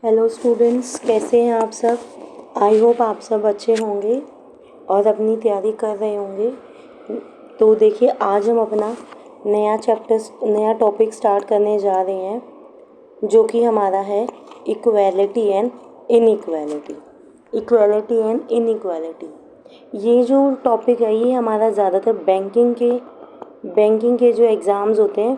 Hello students, कैसे हैं आप सब। आई होप आप सब अच्छे होंगे और अपनी तैयारी कर रहे होंगे। तो देखिए, आज हम अपना नया टॉपिक स्टार्ट करने जा रहे हैं, जो कि हमारा है equality and inequality. Equality and inequality, ये जो टॉपिक है ये हमारा ज़्यादातर बैंकिंग के जो एग्ज़ाम्स होते हैं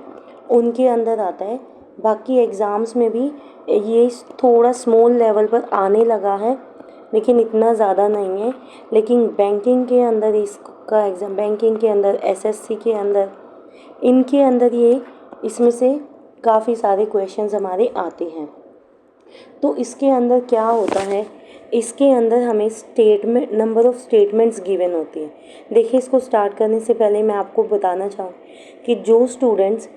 उनके अंदर आता है। बाकी एग्ज़ाम्स में भी ये थोड़ा स्मॉल लेवल पर आने लगा है, लेकिन इतना ज़्यादा नहीं है। लेकिन बैंकिंग के अंदर इसका एग्ज़ाम, बैंकिंग के अंदर, एसएससी के अंदर, इनके अंदर ये इसमें से काफ़ी सारे क्वेश्चंस हमारे आते हैं। तो इसके अंदर क्या होता है, इसके अंदर हमें नंबर ऑफ़ स्टेटमेंट्स गिवन होती है। देखिए, इसको स्टार्ट करने से पहले मैं आपको बताना चाहूँ कि जो स्टूडेंट्स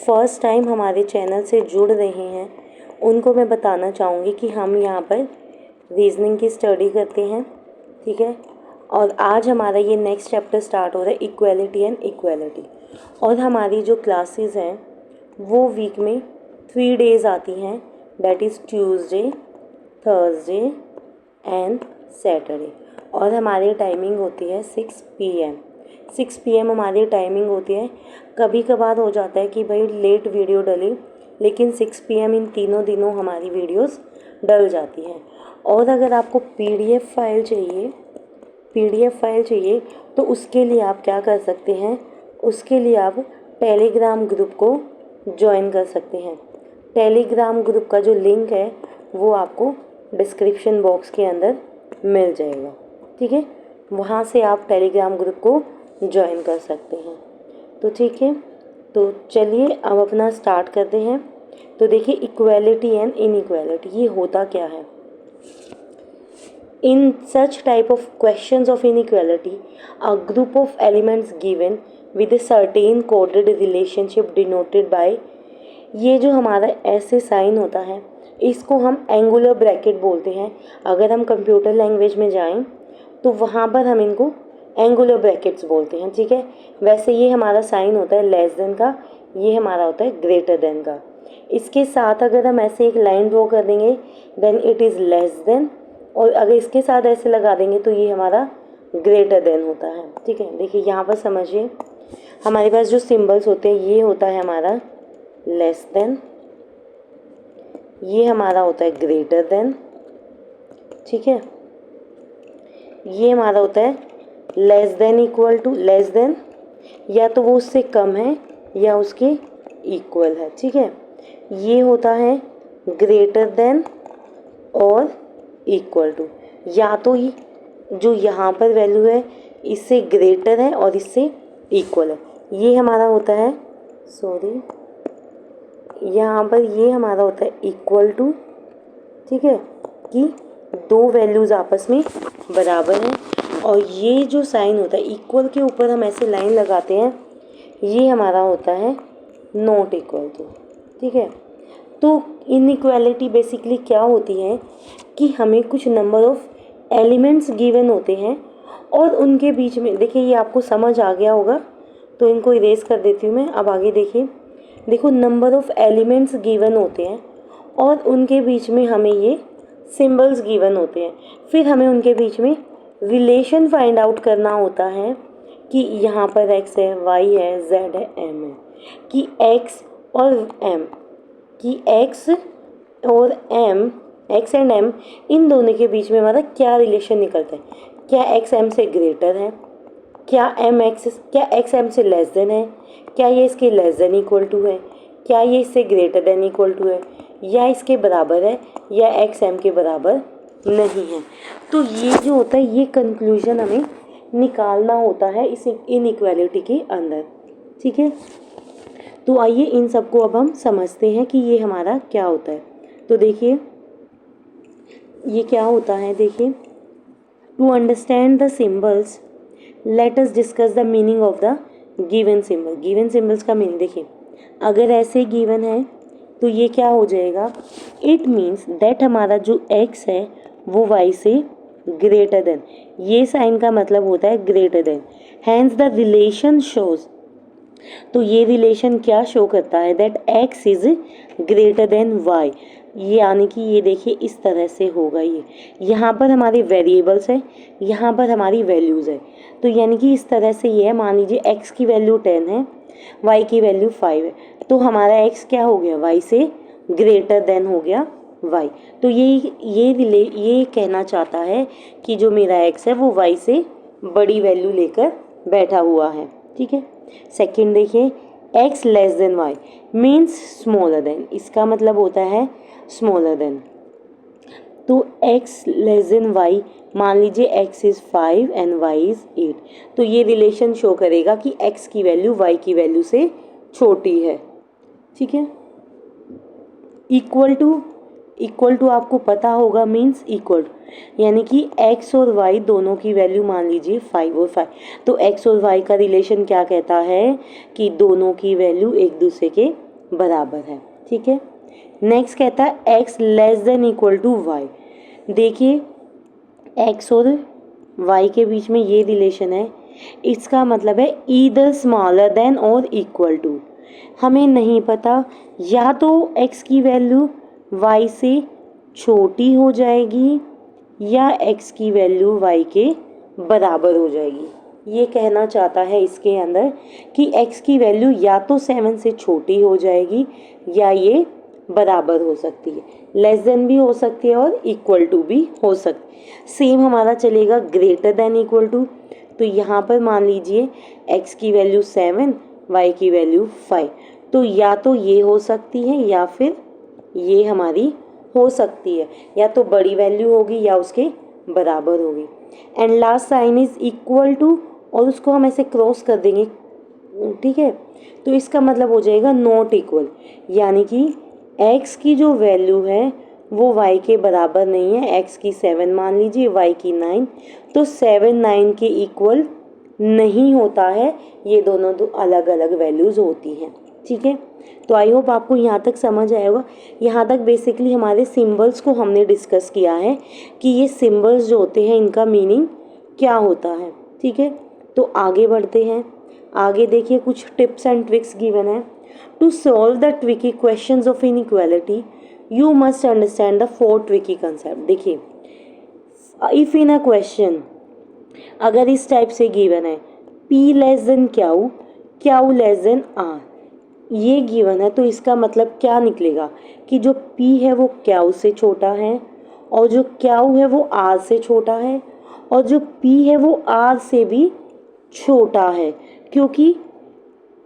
फर्स्ट टाइम हमारे चैनल से जुड़ रहे हैं उनको मैं बताना चाहूँगी कि हम यहाँ पर रीजनिंग की स्टडी करते हैं, ठीक है। और आज हमारा ये नेक्स्ट चैप्टर स्टार्ट हो रहा है, इक्वालिटी एंड इक्वालिटी। और हमारी जो क्लासेस हैं वो वीक में 3 डेज़ आती हैं, that is Tuesday, Thursday and Saturday. और हमारी टाइमिंग होती है 6 PM। 6 PM हमारी टाइमिंग होती है। कभी कभार हो जाता है कि भाई लेट वीडियो डली, लेकिन 6 PM इन तीनों दिनों हमारी वीडियोस डल जाती हैं। और अगर आपको PDF फाइल चाहिए तो उसके लिए आप क्या कर सकते हैं, उसके लिए आप टेलीग्राम ग्रुप को ज्वाइन कर सकते हैं। टेलीग्राम ग्रुप का जो लिंक है वो आपको डिस्क्रिप्शन बॉक्स के अंदर मिल जाएगा, ठीक है। वहाँ से आप टेलीग्राम ग्रुप को ज्वाइन कर सकते हैं। तो ठीक है, तो चलिए अब अपना स्टार्ट करते हैं। तो देखिए, इक्वालिटी एंड इनइक्वालिटी ये होता क्या है। In such type of questions of inequality, a group of elements given with a certain coded relationship denoted by, ये जो हमारा ऐसे साइन होता है इसको हम एंगुलर ब्रैकेट बोलते हैं। अगर हम कंप्यूटर लैंग्वेज में जाएं तो वहाँ पर हम इनको एंगुलर ब्रैकेट्स बोलते हैं, ठीक है। वैसे ये हमारा साइन होता है लेस देन का, ये हमारा होता है ग्रेटर देन का। इसके साथ अगर हम ऐसे एक लाइन ड्रॉ कर देंगे then it is less than, और अगर इसके साथ ऐसे लगा देंगे तो ये हमारा ग्रेटर देन होता है, ठीक है। देखिए यहाँ पर समझिए, हमारे पास जो सिंबल्स होते हैं ये होता है हमारा लेस देन, ये हमारा होता है ग्रेटर देन, ठीक है। ये हमारा होता है less than equal to, less than या तो वो उससे कम है या उसके इक्वल है, ठीक है। ये होता है ग्रेटर देन और इक्वल टू, या तो ये जो यहाँ पर वैल्यू है इससे ग्रेटर है और इससे इक्वल है। ये हमारा होता है, यहाँ पर ये हमारा होता है इक्वल टू, ठीक है, कि दो वैल्यूज़ आपस में बराबर हैं। और ये जो साइन होता है इक्वल के ऊपर हम ऐसे लाइन लगाते हैं, ये हमारा होता है नॉट इक्वल टू, ठीक है। तो इनइक्वालिटी बेसिकली क्या होती है कि हमें कुछ नंबर ऑफ एलिमेंट्स गिवन होते हैं और उनके बीच में, देखिए ये आपको समझ आ गया होगा तो इनको इरेज कर देती हूँ मैं। अब आगे देखिए, देखो नंबर ऑफ एलिमेंट्स गिवन होते हैं और उनके बीच में हमें ये सिंबल्स गिवन होते हैं। फिर हमें उनके बीच में रिलेशन फाइंड आउट करना होता है कि यहाँ पर x है, y है, z है, m है, कि x और m, x एंड m, इन दोनों के बीच में हमारा क्या रिलेशन निकलता है। क्या x m से ग्रेटर है, क्या x m से लेस देन है, क्या ये इसके लेस देन इक्वल टू है, क्या ये इससे ग्रेटर देन इक्वल टू है, या इसके बराबर है, या x m के बराबर नहीं है। तो ये जो होता है ये कंक्लूजन हमें निकालना होता है इस इनइक्वालिटी के अंदर, ठीक है। तो आइए इन सबको अब हम समझते हैं कि ये हमारा क्या होता है। तो देखिए ये क्या होता है, देखिए, to understand the symbols let us discuss the meaning of the given symbol. Given symbols का मीनिंग देखिए, अगर ऐसे गिवन है तो ये क्या हो जाएगा, इट मीन्स दैट हमारा जो x है वो y से ग्रेटर देन, ये साइन का मतलब होता है greater than. Hence the relation shows, तो ये रिलेशन क्या शो करता है, that x is greater than y, यानी कि ये देखिए इस तरह से होगा। ये यहाँ पर हमारे वेरिएबल्स है, यहाँ पर हमारी वैल्यूज़ है, तो यानी कि इस तरह से ये है। मान लीजिए x की वैल्यू 10 है, y की वैल्यू 5 है, तो हमारा x क्या हो गया, y से ग्रेटर देन हो गया y। तो ये कहना चाहता है कि जो मेरा x है वो y से बड़ी वैल्यू लेकर बैठा हुआ है। ठीक है। सेकंड देखिए, x less then y means smaller then, इसका मतलब होता है स्मॉलर देन। तो x लेस देन y, मान लीजिए x is 5 and y is 8, तो ये रिलेशन शो करेगा कि x की वैल्यू y की वैल्यू से छोटी है। ठीक है। इक्वल टू आपको पता होगा मीन्स इक्वल, यानी कि x और y दोनों की वैल्यू मान लीजिए 5 और 5, तो x और y का रिलेशन क्या कहता है कि दोनों की वैल्यू एक दूसरे के बराबर है। ठीक है। नेक्स्ट कहता है x less than equal to y। देखिए x और y के बीच में ये रिलेशन है, इसका मतलब है ईदर स्मॉलर देन और इक्वल टू। हमें नहीं पता, या तो x की वैल्यू y से छोटी हो जाएगी या x की वैल्यू y के बराबर हो जाएगी। ये कहना चाहता है इसके अंदर कि x की वैल्यू या तो 7 से छोटी हो जाएगी या ये बराबर हो सकती है, लेस देन भी हो सकती है और इक्वल टू भी हो सकती है। सेम हमारा चलेगा ग्रेटर देन इक्वल टू, तो यहाँ पर मान लीजिए x की वैल्यू 7, y की वैल्यू 5, तो या तो ये हो सकती है या फिर ये हमारी हो सकती है, या तो बड़ी वैल्यू होगी या उसके बराबर होगी। And last sign is equal to, और उसको हम ऐसे क्रॉस कर देंगे। ठीक है। तो इसका मतलब हो जाएगा नॉट इक्वल, यानी कि x की जो वैल्यू है वो y के बराबर नहीं है। x की 7 मान लीजिए, y की 9, तो 7 9 के इक्वल नहीं होता है, ये दोनों दो अलग अलग वैल्यूज़ होती हैं। ठीक है। तो आई होप आपको यहाँ तक समझ आया होगा। यहाँ तक बेसिकली हमारे सिंबल्स को हमने डिस्कस किया है कि ये सिंबल्स जो होते हैं इनका मीनिंग क्या होता है। ठीक है। तो आगे बढ़ते हैं। आगे देखिए कुछ टिप्स एंड ट्रिक्स गिवन है। To solve the tricky questions of inequality you must understand the 4 tricky concept. देखिए, इफ इन अ क्वेश्चन अगर इस टाइप से गिवन है P less than Q, Q less than R, ये गिवन है, तो इसका मतलब क्या निकलेगा कि जो P है वो क्याऊ से छोटा है, और जो क्याऊ है वो R से छोटा है, और जो P है वो R से भी छोटा है। क्योंकि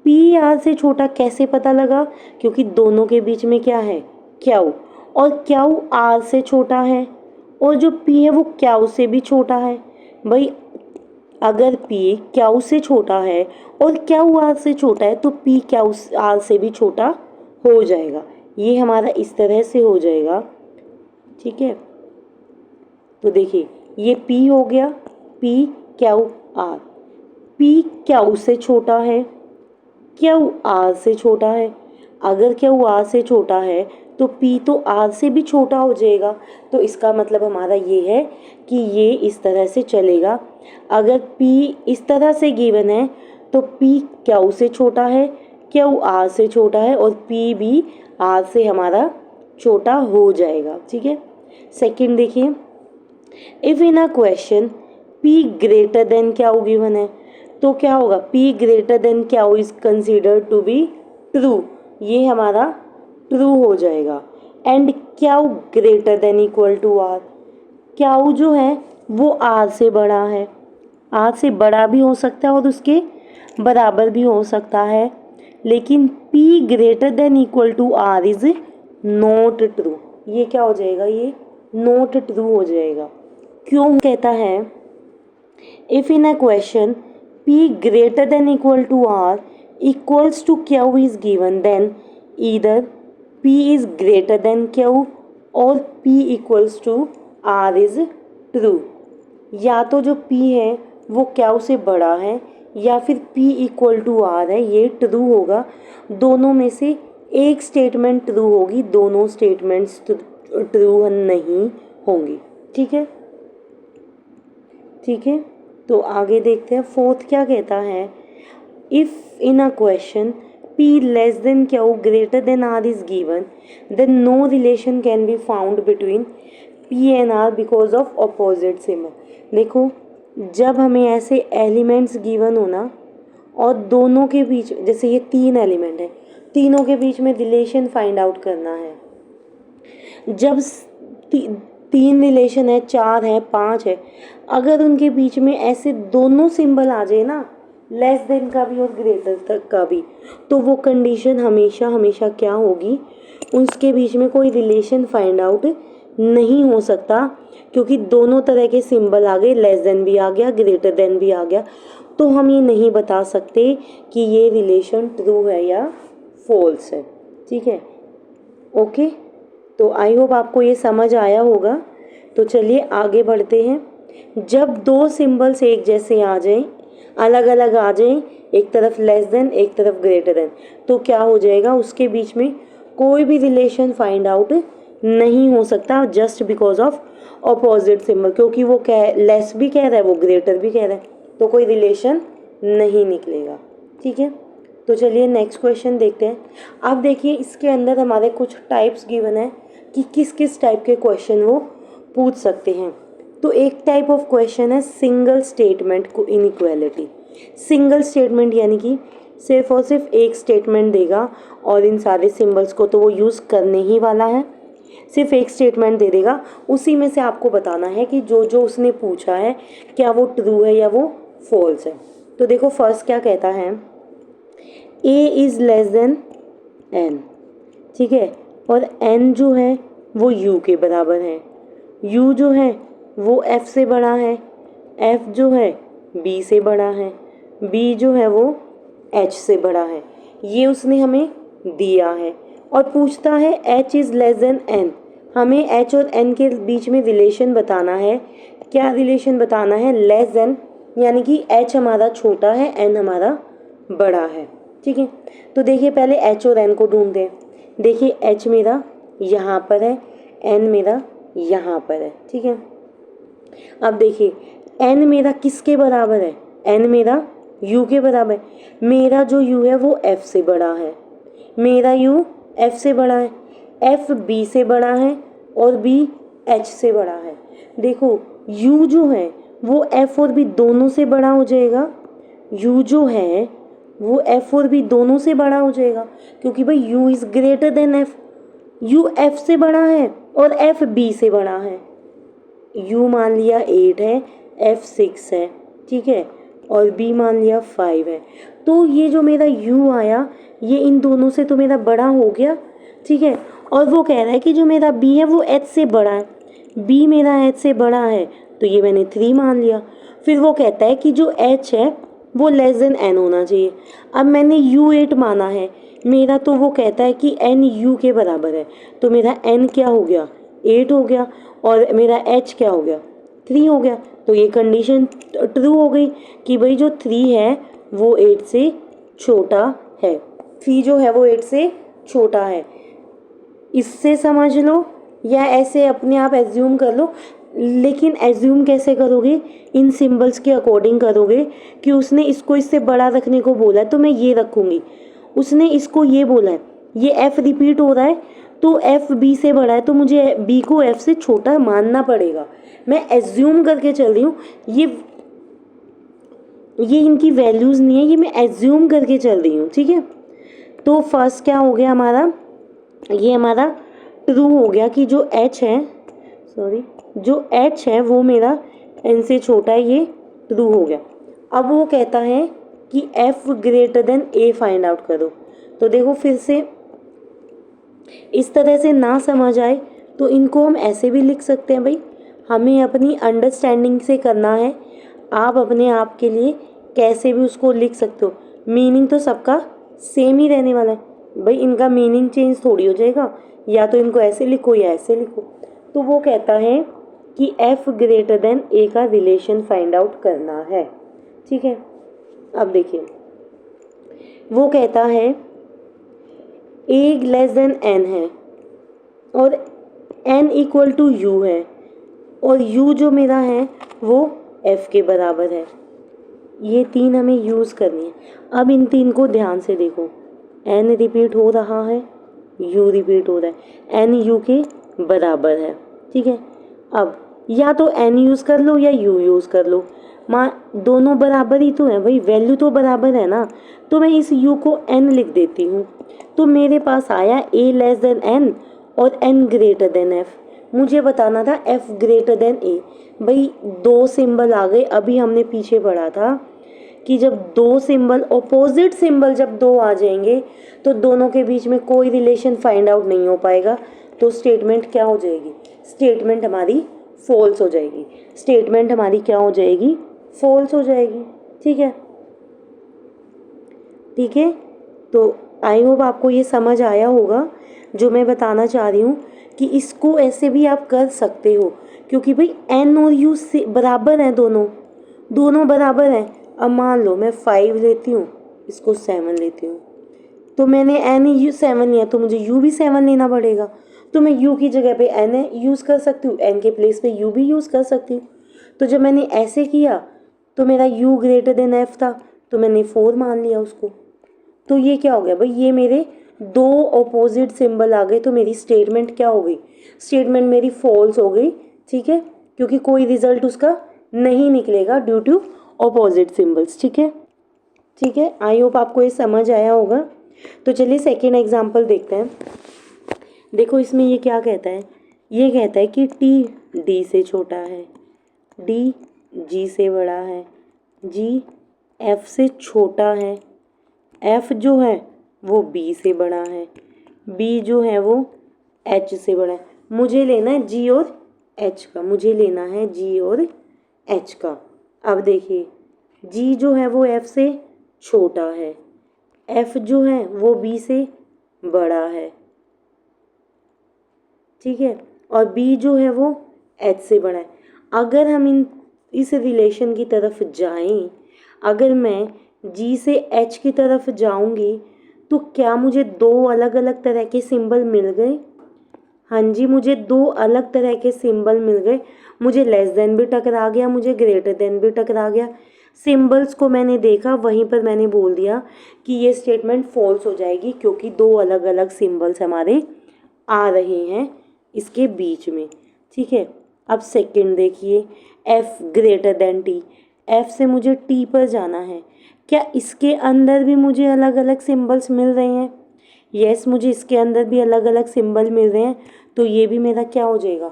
P R से छोटा कैसे पता लगा, क्योंकि दोनों के बीच में क्या है, क्याऊ, और क्याऊ R से छोटा है, और जो P है वो क्याऊ से भी छोटा है। भाई अगर P क्याऊ से छोटा है और क्याऊ R से छोटा है तो P क्याऊ R से भी छोटा हो जाएगा। ये हमारा इस तरह से हो जाएगा। ठीक है। तो देखिए ये P हो गया, P क्याऊ R, P क्याऊ से छोटा है, क्याऊ R से छोटा है। अगर क्याऊ R से छोटा है तो P तो R से भी छोटा हो जाएगा। तो इसका मतलब हमारा ये है कि ये इस तरह से चलेगा। अगर P इस तरह से गिवन है तो P क्याऊ से छोटा है, क्याऊ R से छोटा है, और P भी R से हमारा छोटा हो जाएगा। ठीक है। सेकंड देखिए, if in a question P greater than Q given है तो क्या होगा, P greater than Q is considered to be true, ये हमारा ट्रू हो जाएगा। And Q greater than equal to R, Q जो है वो R से बड़ा है, R से बड़ा भी हो सकता है और उसके बराबर भी हो सकता है, लेकिन P greater than equal to R is not true, ये क्या हो जाएगा, ये नॉट ट्रू हो जाएगा। क्यों कहता है, if in a question P greater than equal to R equals to Q is given, then either P is greater than Q और P equals to R is true. या तो जो P है वो क्याऊ से बड़ा है या फिर P इक्वल टू R है, ये ट्रू होगा। दोनों में से एक स्टेटमेंट ट्रू होगी, दोनों स्टेटमेंट्स ट्रू नहीं होंगी। ठीक है। ठीक है। तो आगे देखते हैं। फोर्थ क्या कहता है, if in a question P less than Q greater than R is given, then no relation can be found between P and R because of opposite symbol. देखो, जब हमें ऐसे एलिमेंट्स गिवन हो ना और दोनों के बीच, जैसे ये 3 एलिमेंट है, तीनों के बीच में रिलेशन फाइंड आउट करना है। जब 3 रिलेशन है, 4 है, 5 है, अगर उनके बीच में ऐसे दोनों सिंबल आ जाए ना, लेस देन का भी और ग्रेटर तक का भी, तो वो कंडीशन हमेशा हमेशा क्या होगी, उसके बीच में कोई रिलेशन फाइंड आउट नहीं हो सकता, क्योंकि दोनों तरह के सिंबल आ गए, लेस देन भी आ गया, ग्रेटर देन भी आ गया, तो हम ये नहीं बता सकते कि ये रिलेशन ट्रू है या फॉल्स है। ठीक है, ओके। तो आई होप आपको ये समझ आया होगा। तो चलिए आगे बढ़ते हैं। जब 2 सिंबल्स एक जैसे आ जाएं, अलग अलग आ जाएं, एक तरफ लेस देन एक तरफ ग्रेटर देन, तो क्या हो जाएगा, उसके बीच में कोई भी रिलेशन फाइंड आउट नहीं हो सकता, just because of opposite symbol, क्योंकि वो लेस भी कह रहा है, वो ग्रेटर भी कह रहा है, तो कोई रिलेशन नहीं निकलेगा। ठीक है, तो चलिए नेक्स्ट क्वेश्चन देखते हैं। अब देखिए इसके अंदर हमारे कुछ टाइप्स गिवन है कि किस किस टाइप के क्वेश्चन वो पूछ सकते हैं। तो एक टाइप ऑफ क्वेश्चन है सिंगल स्टेटमेंट को इनइक्वालिटी। सिंगल स्टेटमेंट यानी कि सिर्फ और सिर्फ एक स्टेटमेंट देगा और इन सारे सिंबल्स को तो वो यूज़ करने ही वाला है, सिर्फ एक स्टेटमेंट दे देगा, उसी में से आपको बताना है कि जो जो उसने पूछा है क्या वो ट्रू है या वो फॉल्स है। तो देखो फर्स्ट क्या कहता है, A is less than N. ठीक है, और एन जो है वो यू के बराबर है, यू जो है वो एफ से बड़ा है, एफ जो है बी से बड़ा है, बी जो है वो एच से बड़ा है। ये उसने हमें दिया है और पूछता है H is less than N. हमें एच और एन के बीच में रिलेशन बताना है। क्या रिलेशन बताना है, लेस देन, यानी कि एच हमारा छोटा है, एन हमारा बड़ा है। ठीक है, तो देखिए पहले एच और एन को ढूंढते हैं। देखिए एच मेरा यहाँ पर है, एन मेरा यहाँ पर है। ठीक है, अब देखिए एन मेरा किसके बराबर है, एन मेरा यू के बराबर है। मेरा जो यू है वो एफ से बड़ा है, मेरा यू एफ से बड़ा है, एफ बी से बड़ा है और बी एच से बड़ा है। देखो यू जो है वो एफ और बी दोनों से बड़ा हो जाएगा, यू जो है वो एफ और बी दोनों से बड़ा हो जाएगा, क्योंकि भाई you is greater than F, U F से बड़ा है और एफ बी से बड़ा है। यू मान लिया 8 है, एफ 6 है, ठीक है, और बी मान लिया 5 है। तो ये जो मेरा यू आया ये इन दोनों से तो मेरा बड़ा हो गया। ठीक है, और वो कह रहा है कि जो मेरा बी है वो एच से बड़ा है, बी मेरा एच से बड़ा है, तो ये मैंने 3 मान लिया। फिर वो कहता है कि जो एच है वो लेस देन एन होना चाहिए। अब मैंने यू 8 माना है मेरा, तो वो कहता है कि एन यू के बराबर है, तो मेरा एन क्या हो गया, 8 हो गया, और मेरा एच क्या हो गया, 3 हो गया। तो ये कंडीशन ट्रू हो गई कि भाई जो 3 है वो 8 से छोटा है, 3 जो है वो 8 से छोटा है। इससे समझ लो या ऐसे अपने आप एज्यूम कर लो, लेकिन एज्यूम कैसे करोगे, इन सिंबल्स के अकॉर्डिंग करोगे कि उसने इसको इससे बड़ा रखने को बोला है तो मैं ये रखूँगी, उसने इसको ये बोला है, ये एफ रिपीट हो रहा है तो एफ बी से बड़ा है, तो मुझे बी को एफ से छोटा मानना पड़ेगा। मैं एज्यूम करके चल रही हूँ, ये इनकी वैल्यूज़ नहीं है, ये मैं एज्यूम करके चल रही हूँ। ठीक है, तो फर्स्ट क्या हो गया हमारा, ये हमारा ट्रू हो गया कि जो एच है, जो एच है वो मेरा एन से छोटा है, ये ट्रू हो गया। अब वो कहता है कि एफ ग्रेटर देन ए फाइंड आउट करो। तो देखो फिर से इस तरह से ना समझ आए तो इनको हम ऐसे भी लिख सकते हैं, भाई हमें अपनी अंडरस्टैंडिंग से करना है, आप अपने आप के लिए कैसे भी उसको लिख सकते हो, मीनिंग तो सबका सेम ही रहने वाला है। भाई इनका मीनिंग चेंज थोड़ी हो जाएगा, या तो इनको ऐसे लिखो या ऐसे लिखो। तो वो कहता है कि एफ ग्रेटर देन ए का रिलेशन फाइंड आउट करना है। ठीक है, अब देखिए वो कहता है ए लेस देन एन है और एन इक्वल टू यू है, और यू जो मेरा है वो एफ के बराबर है। ये 3 हमें यूज़ करनी है। अब इन 3 को ध्यान से देखो, n रिपीट हो रहा है, u रिपीट हो रहा है, n u के बराबर है, ठीक है। अब या तो n यूज़ कर लो या u यूज़ कर लो, दोनों बराबर ही तो है भाई, वैल्यू तो बराबर है ना, तो मैं इस u को n लिख देती हूँ। तो मेरे पास आया a लेस देन n और n ग्रेटर देन f। मुझे बताना था f ग्रेटर देन a। भाई 2 सिंबल आ गए, अभी हमने पीछे पढ़ा था कि जब 2 सिंबल ऑपोजिट सिंबल जब 2 आ जाएंगे तो दोनों के बीच में कोई रिलेशन फाइंड आउट नहीं हो पाएगा, तो स्टेटमेंट क्या हो जाएगी, स्टेटमेंट हमारी फॉल्स हो जाएगी, स्टेटमेंट हमारी क्या हो जाएगी, फॉल्स हो जाएगी, ठीक है। ठीक है, तो आई होप आपको ये समझ आया होगा जो मैं बताना चाह रही हूँ कि इसको ऐसे भी आप कर सकते हो, क्योंकि भाई n और u से बराबर हैं, दोनों बराबर हैं। अब मान लो मैं 5 लेती हूँ, इसको 7 लेती हूँ, तो मैंने n u 7 लिया तो मुझे u भी 7 लेना पड़ेगा, तो मैं u की जगह पे n यूज़ कर सकती हूँ, n के प्लेस पे u भी यूज़ कर सकती हूँ। तो जब मैंने ऐसे किया तो मेरा u ग्रेटर देन f था, तो मैंने 4 मान लिया उसको। तो ये क्या हो गया भाई, ये मेरे 2 ऑपोजिट सिंबल आ गए, तो मेरी स्टेटमेंट क्या हो गई, स्टेटमेंट मेरी फॉल्स हो गई, ठीक है, क्योंकि कोई रिजल्ट उसका नहीं निकलेगा ड्यू टू ऑपोजिट सिंबल्स, ठीक है। ठीक है, आई होप आपको ये समझ आया होगा। तो चलिए सेकेंड एग्जाम्पल देखते हैं। देखो इसमें ये क्या कहता है, ये कहता है कि टी डी से छोटा है, डी जी से बड़ा है, जी एफ से छोटा है, एफ जो है वो बी से बड़ा है, बी जो है वो एच से बड़ा है। मुझे लेना है जी और एच का, मुझे लेना है जी और एच का। अब देखिए जी जो है वो एफ से छोटा है, एफ जो है वो बी से बड़ा है, ठीक है, और बी जो है वो एच से बड़ा है। अगर हम इस रिलेशन की तरफ जाएं, अगर मैं जी से एच की तरफ जाऊंगी तो क्या मुझे 2 अलग अलग तरह के सिंबल मिल गए? हाँ जी, मुझे 2 अलग तरह के सिंबल मिल गए। मुझे लेस देन भी टकरा गया, मुझे ग्रेटर देन भी टकरा गया। सिंबल्स को मैंने देखा, वहीं पर मैंने बोल दिया कि ये स्टेटमेंट फॉल्स हो जाएगी, क्योंकि 2 अलग अलग सिंबल्स हमारे आ रहे हैं इसके बीच में, ठीक है। अब सेकंड देखिए, F greater then T, F से मुझे टी पर जाना है, क्या इसके अंदर भी मुझे अलग अलग सिंबल्स मिल रहे हैं? यस, मुझे इसके अंदर भी अलग अलग सिंबल मिल रहे हैं, तो ये भी मेरा क्या हो जाएगा,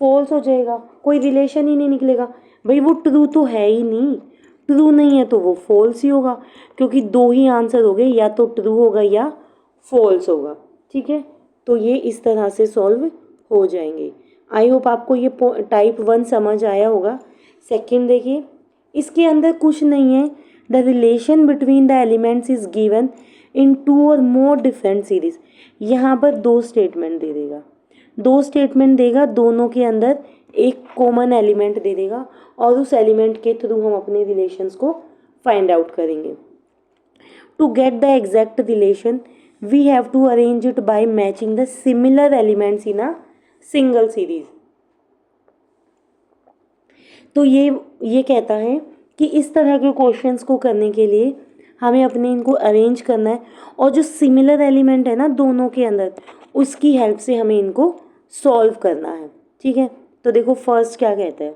फॉल्स हो जाएगा, कोई रिलेशन ही नहीं निकलेगा। भाई वो ट्रू तो है ही नहीं, ट्रू नहीं है तो वो फॉल्स ही होगा, क्योंकि 2 ही आंसर हो गए, या तो ट्रू होगा या फॉल्स होगा, ठीक है। तो ये इस तरह से सॉल्व हो जाएंगे। आई होप आपको ये टाइप 1 समझ आया होगा। सेकंड देखिए, इसके अंदर कुछ नहीं है, the relation between the elements is given in 2 और मोर डिफरेंट सीरीज। यहाँ पर 2 स्टेटमेंट दे देगा, 2 स्टेटमेंट देगा, दोनों के अंदर एक कॉमन एलिमेंट दे देगा, और उस एलिमेंट के थ्रू हम अपने रिलेशंस को फाइंड आउट करेंगे। To get the exact relation we have to arrange it by matching the similar elements in a single series. तो ये कहता है कि इस तरह के क्वेश्चंस को करने के लिए हमें अपने इनको अरेंज करना है, और जो सिमिलर एलिमेंट है ना दोनों के अंदर, उसकी हेल्प से हमें इनको सॉल्व करना है, ठीक है। तो देखो फर्स्ट क्या कहता है,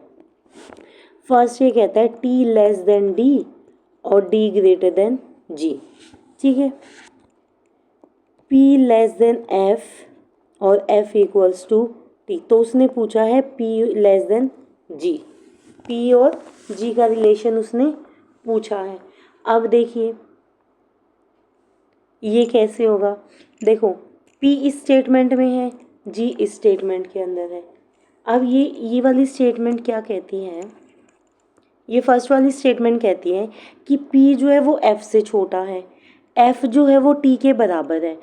फर्स्ट ये कहता है टी लेस देन डी और डी ग्रेटर देन जी, ठीक है। पी लेस देन एफ और एफ इक्वल्स टू टी, तो उसने पूछा है पी लेस देन जी, पी और जी का रिलेशन उसने पूछा है। अब देखिए ये कैसे होगा, देखो पी इस स्टेटमेंट में है, जी इस स्टेटमेंट के अंदर है। अब ये वाली स्टेटमेंट क्या कहती है, ये फर्स्ट वाली स्टेटमेंट कहती है कि पी जो है वो एफ से छोटा है, एफ जो है वो टी के बराबर है।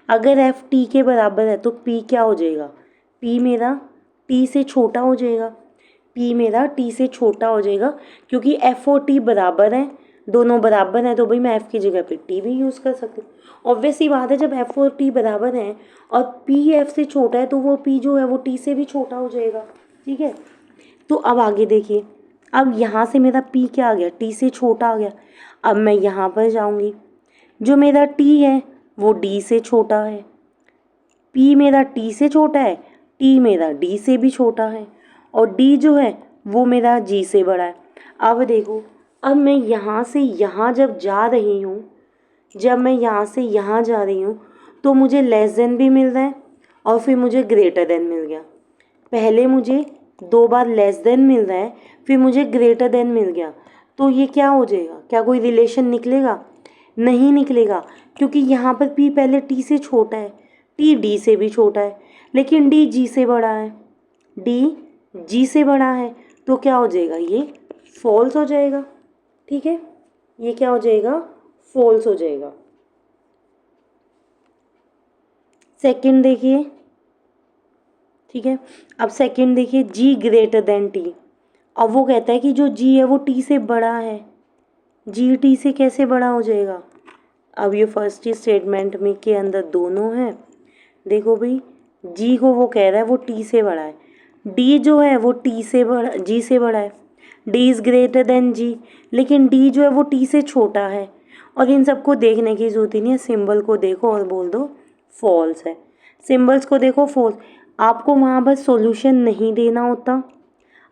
अगर एफ टी के बराबर है तो पी क्या हो जाएगा, पी मेरा टी से छोटा हो जाएगा, पी मेरा टी से छोटा हो जाएगा, क्योंकि एफ और टी बराबर हैं, दोनों बराबर हैं, तो भाई मैं एफ की जगह पे टी भी यूज़ कर सकती हूँ। ऑब्वियस सी बात है, जब एफ और टी बराबर हैं और पी एफ से छोटा है तो वो पी जो है वो टी से भी छोटा हो जाएगा, ठीक है। तो अब आगे देखिए, अब यहाँ से मेरा P क्या आ गया, T से छोटा आ गया। अब मैं यहाँ पर जाऊँगी, जो मेरा T है वो D से छोटा है, P मेरा T से छोटा है, T मेरा D से भी छोटा है, और D जो है वो मेरा G से बड़ा है। अब देखो, अब मैं यहाँ से यहाँ जब जा रही हूँ, जब मैं यहाँ से यहाँ जा रही हूँ, तो मुझे लेस देन भी मिल रहा है और फिर मुझे ग्रेटर देन मिल गया। पहले मुझे 2 बार लेस देन मिल रहा है, फिर मुझे ग्रेटर देन मिल गया, तो ये क्या हो जाएगा, क्या कोई रिलेशन निकलेगा? नहीं निकलेगा, क्योंकि यहाँ पर P पहले T से छोटा है, T D से भी छोटा है, लेकिन D G से बड़ा है, D G से बड़ा है, तो क्या हो जाएगा, ये फॉल्स हो जाएगा। ठीक है, ये क्या हो जाएगा, फॉल्स हो जाएगा। सेकंड देखिए, ठीक है, अब सेकंड देखिए, G ग्रेटर देन T। अब वो कहता है कि जो G है वो T से बड़ा है, G T से कैसे बड़ा हो जाएगा? अब ये फर्स्ट स्टेटमेंट में के अंदर दोनों हैं। देखो भाई, G को वो कह रहा है वो T से बड़ा है, D जो है वो T से बड़ा, G से बड़ा है, D is greater than G, लेकिन D जो है वो T से छोटा है। और इन सबको देखने की जरूरत ही नहीं है, सिंबल को देखो और बोल दो फॉल्स है, सिंबल्स को देखो फॉल्स। आपको वहाँ पर सॉल्यूशन नहीं देना होता,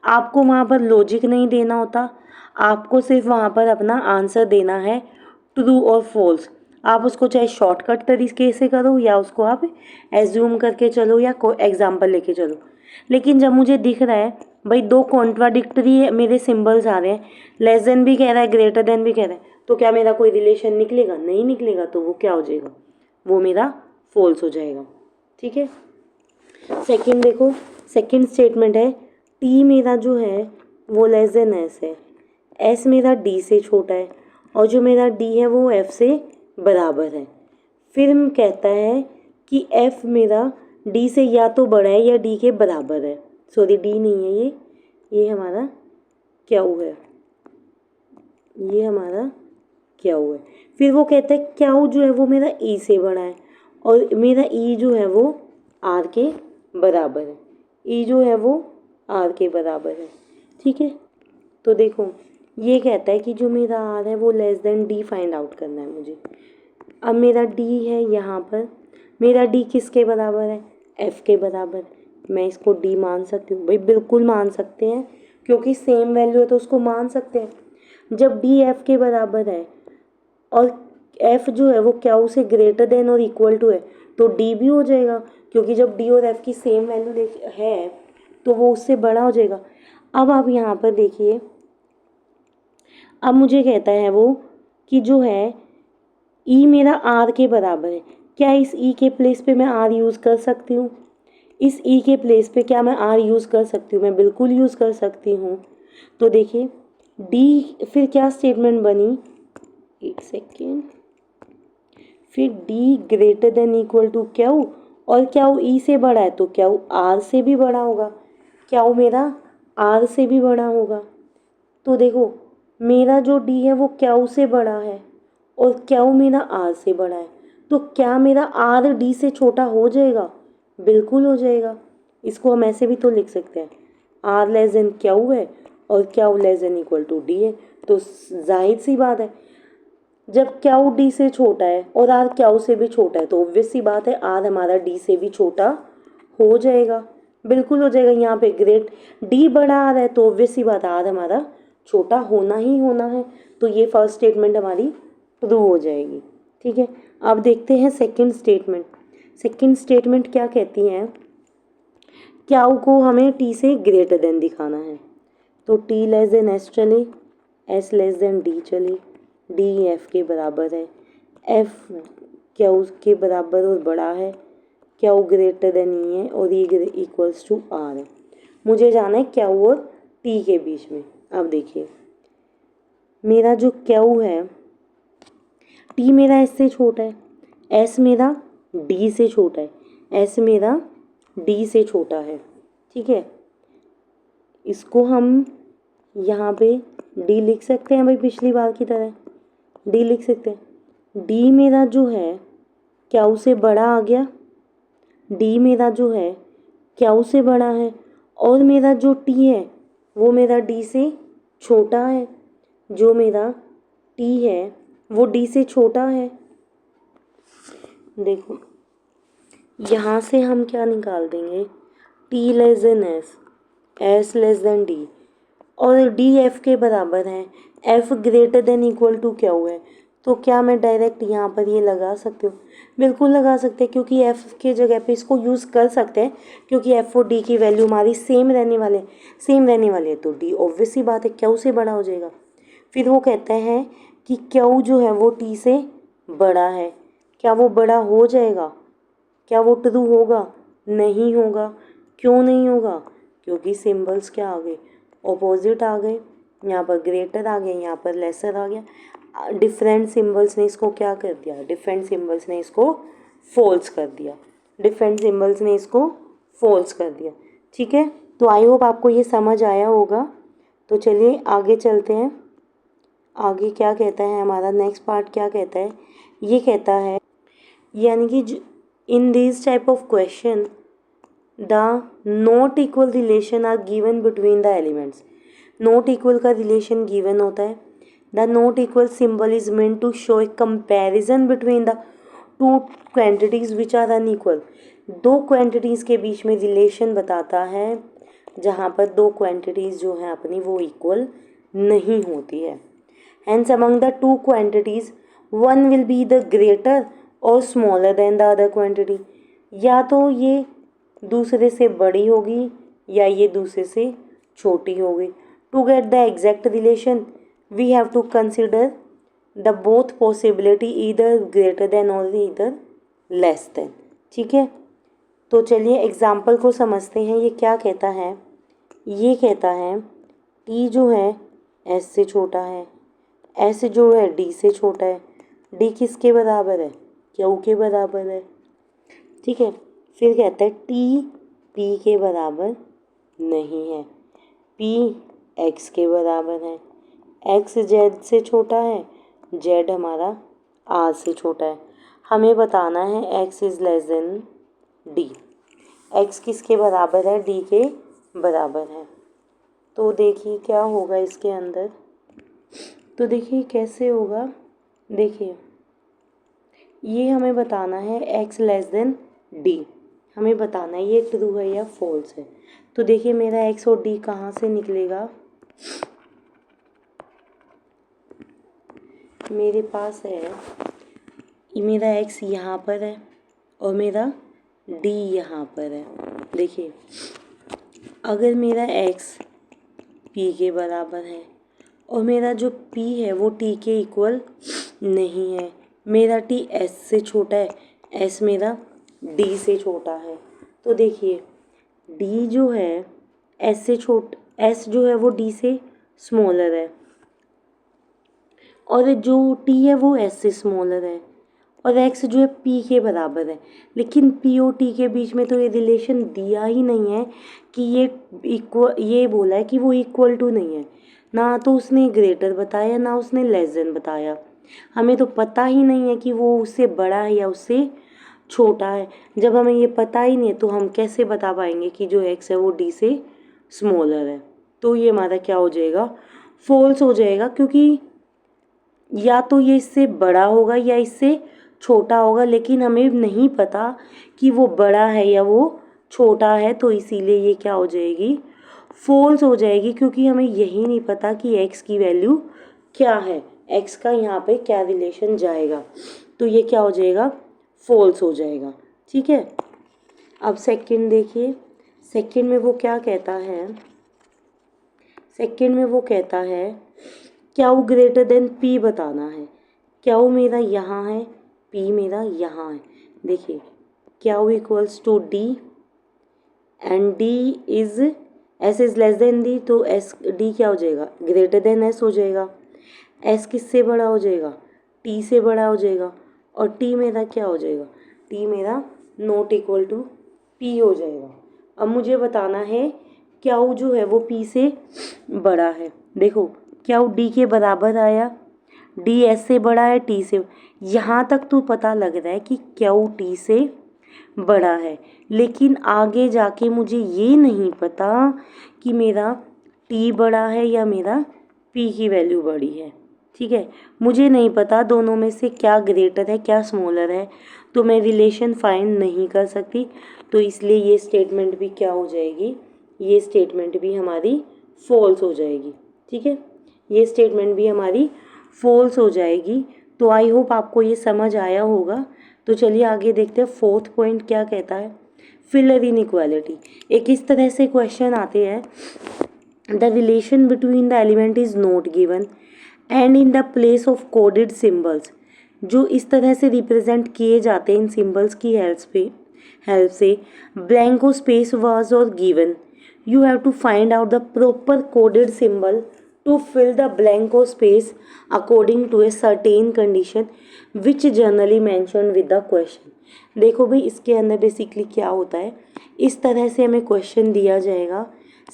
आपको वहाँ पर लॉजिक नहीं देना होता, आपको सिर्फ वहाँ पर अपना आंसर देना है, ट्रू और फॉल्स। आप उसको चाहे शॉर्टकट तरीके से करो या उसको आप एज्यूम करके चलो या कोई एग्जाम्पल लेके चलो। लेकिन जब मुझे दिख रहा है भाई 2 कॉन्ट्राडिक्टरी मेरे सिंबल्स आ रहे हैं, लेस देन भी कह रहा है, ग्रेटर देन भी कह रहा है, तो क्या मेरा कोई रिलेशन निकलेगा? नहीं निकलेगा, तो वो क्या हो जाएगा, वो मेरा फॉल्स हो जाएगा। ठीक है, सेकंड देखो, सेकंड स्टेटमेंट है T मेरा जो है वो लेस देन S है, S मेरा D से छोटा है, और जो मेरा D है वो F से बराबर है। फिर कहता है कि F मेरा D से या तो बड़ा है या D के बराबर है, सॉरी D नहीं है ये हमारा क्या हुआ है, ये हमारा क्या हुआ है। फिर वो कहता है क्या जो है वो मेरा E से बड़ा है, और मेरा E जो है वो R के बराबर है, E जो है वो R के बराबर है। ठीक है, तो देखो ये कहता है कि जो मेरा R है वो less than D find out करना है मुझे। अब मेरा D है यहाँ पर, मेरा D किसके बराबर है, F के बराबर। मैं इसको D मान सकती हूँ भाई, बिल्कुल मान सकते हैं, क्योंकि सेम वैल्यू है तो उसको मान सकते हैं। जब D F के बराबर है और F जो है वो क्या से ग्रेटर देन और इक्वल टू है, तो D भी हो जाएगा, क्योंकि जब D और F की सेम वैल्यू है तो वो उससे बड़ा हो जाएगा। अब आप यहाँ पर देखिए, अब मुझे कहता है वो कि जो है E मेरा R के बराबर है, क्या इस E के प्लेस पे मैं R यूज़ कर सकती हूँ? इस E के प्लेस पे क्या मैं R यूज़ कर सकती हूँ? मैं बिल्कुल यूज़ कर सकती हूँ। तो देखिए D, फिर क्या स्टेटमेंट बनी, एक सेकेंड, फिर D greater than equal to क्या, और क्या E से बड़ा है तो क्या R से भी बड़ा होगा, क्या मेरा R से भी बड़ा होगा। तो देखो मेरा जो D है वो क्या से बड़ा है और क्या मेरा R से बड़ा है, तो क्या मेरा R D से छोटा हो जाएगा? बिल्कुल हो जाएगा। इसको हम ऐसे भी तो लिख सकते हैं, R लेस देन क्या है और क्या less than equal to D है। तो जाहिर सी बात है, जब क्या D से छोटा है और R क्या से भी छोटा है, तो ऑब्वियस सी बात है R हमारा D से भी छोटा हो जाएगा, बिल्कुल हो जाएगा। यहाँ पे ग्रेट D बड़ा आ रहा है तो ऑब्वियस सी बात R हमारा छोटा होना ही होना है, तो ये फर्स्ट स्टेटमेंट हमारी ट्रू हो जाएगी। ठीक है, अब देखते हैं सेकंड स्टेटमेंट। सेकंड स्टेटमेंट क्या कहती है, क्या को हमें T से ग्रेटर देन दिखाना है, तो T लेस देन S चले, S लेस देन D चले, D F के बराबर है, F क्या उसके बराबर और बड़ा है, क्या वो ग्रेटर देन E है और E इक्वल्स टू R है। मुझे जाना है क्या और T के बीच में। अब देखिए मेरा जो क्या है, T मेरा S से छोटा है, S मेरा D से छोटा है, S मेरा D से छोटा है। ठीक है, इसको हम यहाँ पे D लिख सकते हैं भाई, पिछली बार की तरह D लिख सकते हैं। D मेरा जो है क्या उसे बड़ा आ गया, D मेरा जो है क्या उसे बड़ा है, और मेरा जो T है वो मेरा D से छोटा है, जो मेरा टी है वो डी से छोटा है। देखो यहाँ से हम क्या निकाल देंगे, T less than S, S less than D, और डी एफ के बराबर है, F greater than equal to क्या हुआ है। तो क्या मैं डायरेक्ट यहाँ पर ये लगा सकती हूँ? बिल्कुल लगा सकते हैं, क्योंकि एफ के जगह पे इसको यूज़ कर सकते हैं, क्योंकि एफ और डी की वैल्यू हमारी सेम रहने वाले है, तो डी ऑब्वियस सी बात है क्यू से बड़ा हो जाएगा। फिर वो कहते हैं कि क्यू जो है वो टी से बड़ा है, क्या वो बड़ा हो जाएगा? क्या वो ट्रू होगा? नहीं होगा। क्यों नहीं होगा? क्योंकि सिंबल्स क्या आ गए, ऑपोजिट आ गए। यहाँ पर ग्रेटर आ गया, यहाँ पर लेसर आ गया। डिफरेंट सिंबल्स ने इसको क्या कर दिया, डिफरेंट सिंबल्स ने इसको फॉल्स कर दिया, डिफरेंट सिंबल्स ने इसको फॉल्स कर दिया। ठीक है, तो आई होप आपको ये समझ आया होगा। तो चलिए आगे चलते हैं। आगे क्या कहता है हमारा नेक्स्ट पार्ट, क्या कहता है? ये कहता है यानी कि in this type of question the not equal relation are given between the elements. Not equal का रिलेशन गिवन होता है। The not equal symbol is meant to show a comparison between the two quantities which are unequal. दो quantities के बीच में relation बताता है जहाँ पर दो क्वांटिटीज़ जो हैं अपनी वो इक्वल नहीं होती है। Hence among the two quantities one will be the greater or smaller than the other quantity। या तो ये दूसरे से बड़ी होगी या ये दूसरे से छोटी होगी। To get the exact relation we have to consider the both possibility either greater than or either less than। ठीक है, तो चलिए एग्जाम्पल को समझते हैं। ये क्या कहता है? ये कहता है टी जो है एस से छोटा है, एस जो है डी से छोटा है, डी किसके बराबर है? क्यू के बराबर है। ठीक है, फिर कहता है टी पी के बराबर नहीं है, पी एक्स के बराबर है, एक्स जेड से छोटा है, जेड हमारा आर से छोटा है। हमें बताना है x is less than D. X किसके बराबर है? डी के बराबर है। तो देखिए क्या होगा इसके अंदर, तो देखिए कैसे होगा। देखिए ये हमें बताना है एक्स लेस देन डी, हमें बताना है ये ट्रू है या फॉल्स है। तो देखिए मेरा एक्स और डी कहाँ से निकलेगा? मेरे पास है, मेरा एक्स यहाँ पर है और मेरा डी यहाँ पर है। देखिए अगर मेरा एक्स पी के बराबर है और मेरा जो p है वो t के इक्वल नहीं है, मेरा t s से छोटा है, s मेरा d से छोटा है। तो देखिए d जो है s जो है वो d से स्मॉलर है और जो t है वो s से स्मॉलर है, और x जो है p के बराबर है। लेकिन p और t के बीच में तो ये रिलेशन दिया ही नहीं है कि ये बोला है कि वो इक्वल टू नहीं है। ना तो उसने ग्रेटर बताया ना उसने लेस देन बताया। हमें तो पता ही नहीं है कि वो उससे बड़ा है या उससे छोटा है। जब हमें ये पता ही नहीं है तो हम कैसे बता पाएंगे कि जो x है वो d से स्मॉलर है? तो ये हमारा क्या हो जाएगा? फॉल्स हो जाएगा, क्योंकि या तो ये इससे बड़ा होगा या इससे छोटा होगा, लेकिन हमें नहीं पता कि वो बड़ा है या वो छोटा है, तो इसीलिए ये क्या हो जाएगी? फॉल्स हो जाएगी, क्योंकि हमें यही नहीं पता कि x की वैल्यू क्या है, x का यहाँ पे क्या रिलेशन जाएगा। तो ये क्या हो जाएगा? फॉल्स हो जाएगा। ठीक है, अब सेकंड देखिए, सेकंड में वो क्या कहता है? सेकंड में वो कहता है क्यू ग्रेटर देन p बताना है। क्यू मेरा यहाँ है, p मेरा यहाँ है। देखिए Q equals to d and d is s is less than d, तो s d क्या हो जाएगा? ग्रेटर देन s हो जाएगा। s किससे बड़ा हो जाएगा? t से बड़ा हो जाएगा, और t मेरा क्या हो जाएगा? t मेरा नॉट इक्वल टू p हो जाएगा। अब मुझे बताना है क्यू जो है वो p से बड़ा है। देखो क्यू d के बराबर आया, d s से बड़ा है t से, यहाँ तक तो पता लग रहा है कि क्यू t से बड़ा है, लेकिन आगे जाके मुझे ये नहीं पता कि मेरा t बड़ा है या मेरा P की वैल्यू बड़ी है, ठीक है। मुझे नहीं पता दोनों में से क्या ग्रेटर है क्या स्मॉलर है, तो मैं रिलेशन फाइंड नहीं कर सकती, तो इसलिए ये स्टेटमेंट भी क्या हो जाएगी, ये स्टेटमेंट भी हमारी फॉल्स हो जाएगी, ठीक है। ये स्टेटमेंट भी हमारी फॉल्स हो जाएगी। तो आई होप आपको ये समझ आया होगा। तो चलिए आगे देखते हैं, फोर्थ पॉइंट क्या कहता है, फिलर इनइक्वालिटी। एक इस तरह से क्वेश्चन आते हैं, the relation between the element is not given and in the place of coded symbols, जो इस तरह से रिप्रेजेंट किए जाते हैं इन सिम्बल्स की हेल्प से ब्लैंको स्पेस वाज और given, you have to find out the proper coded symbol to fill the blanco space according to a certain condition which generally mentioned with the question। देखो भाई इसके अंदर basically क्या होता है, इस तरह से हमें क्वेश्चन दिया जाएगा,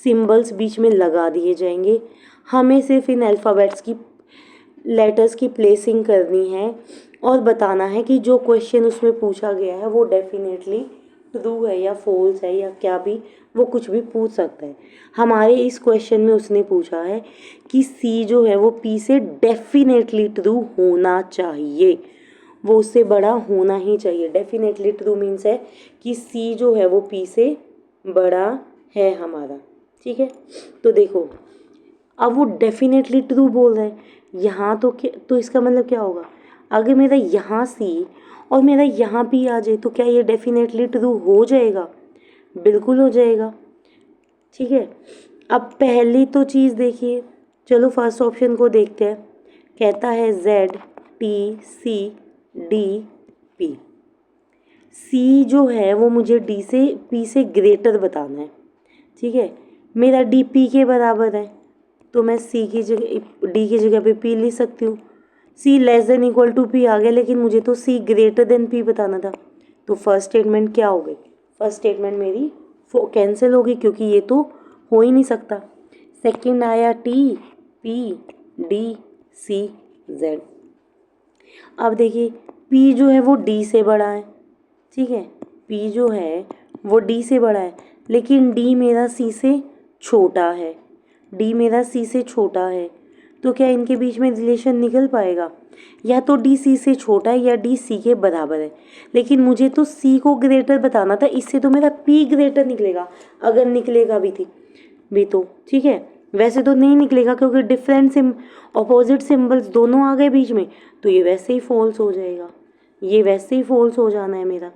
सिंबल्स बीच में लगा दिए जाएंगे, हमें सिर्फ इन अल्फ़ाबेट्स की लेटर्स की प्लेसिंग करनी है और बताना है कि जो क्वेश्चन उसमें पूछा गया है वो डेफिनेटली ट्रू है या फॉल्स है या क्या भी, वो कुछ भी पूछ सकता है। हमारे इस क्वेश्चन में उसने पूछा है कि सी जो है वो पी से डेफिनेटली ट्रू होना चाहिए, वो उससे बड़ा होना ही चाहिए। डेफिनेटली ट्रू मीन्स है कि सी जो है वो पी से बड़ा है हमारा, ठीक है। तो देखो अब वो डेफिनेटली ट्रू बोल रहा है यहाँ, तो इसका मतलब क्या होगा, अगर मेरा यहाँ सी और मेरा यहाँ पी आ जाए तो क्या ये डेफिनेटली ट्रू हो जाएगा, बिल्कुल हो जाएगा, ठीक है। अब पहली तो चीज़ देखिए, चलो फर्स्ट ऑप्शन को देखते हैं, कहता है Z T C D P, C जो है वो मुझे D से P से ग्रेटर बताना है, ठीक है। मेरा D P के बराबर है तो मैं C की जगह D की जगह पे P लिख सकती हूँ। C less than equal to P आ गया, लेकिन मुझे तो C ग्रेटर देन P बताना था, तो फर्स्ट स्टेटमेंट क्या हो गई, फर्स्ट स्टेटमेंट मेरी कैंसिल होगी क्योंकि ये तो हो ही नहीं सकता। सेकंड आया T P D C Z। अब देखिए P जो है वो D से बड़ा है, ठीक है, P जो है वो D से बड़ा है, लेकिन D मेरा C से छोटा है, D मेरा C से छोटा है, तो क्या इनके बीच में रिलेशन निकल पाएगा, या तो D C से छोटा है या D C के बराबर है, लेकिन मुझे तो C को ग्रेटर बताना था, इससे तो मेरा P ग्रेटर निकलेगा, अगर निकलेगा भी तो ठीक है। वैसे तो नहीं निकलेगा क्योंकि डिफरेंट अपोजिट सिम्बल्स दोनों आ गए बीच में, तो ये वैसे ही फॉल्स हो जाएगा, ये वैसे ही फॉल्स हो जाना है मेरा।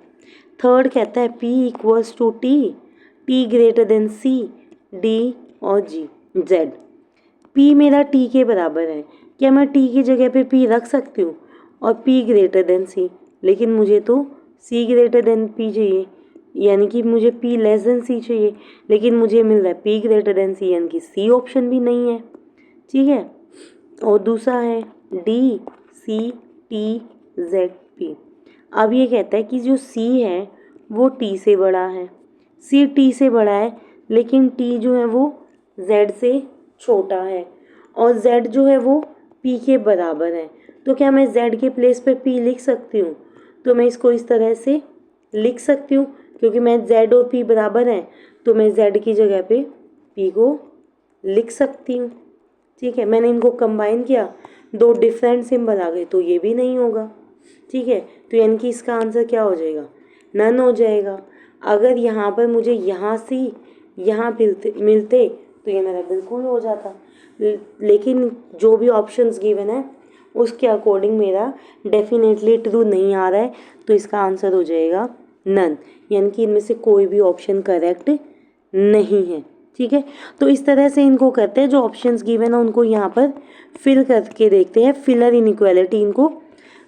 थर्ड कहता है P equals to T, T greater than C D और Z। P मेरा T के बराबर है, क्या मैं T की जगह पे P रख सकती हूँ और P ग्रेटर देन C, लेकिन मुझे तो C ग्रेटर देन P चाहिए, यानी कि मुझे P लेस देन C चाहिए, लेकिन मुझे मिल रहा है P ग्रेटर देन C, यानी कि C ऑप्शन भी नहीं है, ठीक है। और दूसरा है D C T Z P। अब ये कहता है कि जो C है वो T से बड़ा है, C T से बड़ा है, लेकिन T जो है वो Z से छोटा है और Z जो है वो P के बराबर है, तो क्या मैं Z के प्लेस पे P लिख सकती हूँ, तो मैं इसको इस तरह से लिख सकती हूँ, क्योंकि मैं Z और P बराबर हैं तो मैं Z की जगह पे P को लिख सकती हूँ, ठीक है। मैंने इनको कंबाइन किया, दो डिफरेंट सिंबल आ गए, तो ये भी नहीं होगा, ठीक है। तो यानी कि इसका आंसर क्या हो जाएगा, नन हो जाएगा। अगर यहाँ पर मुझे यहाँ से यहाँ मिलते तो ये मेरा बिल्कुल हो जाता, लेकिन जो भी ऑप्शंस गिवन है उसके अकॉर्डिंग मेरा डेफिनेटली ट्रू नहीं आ रहा है, तो इसका आंसर हो जाएगा नन, यानी कि इनमें से कोई भी ऑप्शन करेक्ट नहीं है, ठीक है। तो इस तरह से इनको करते हैं, जो ऑप्शंस गिवन है उनको यहाँ पर फिल करके देखते हैं, फिलर इनइक्वालिटी, इनको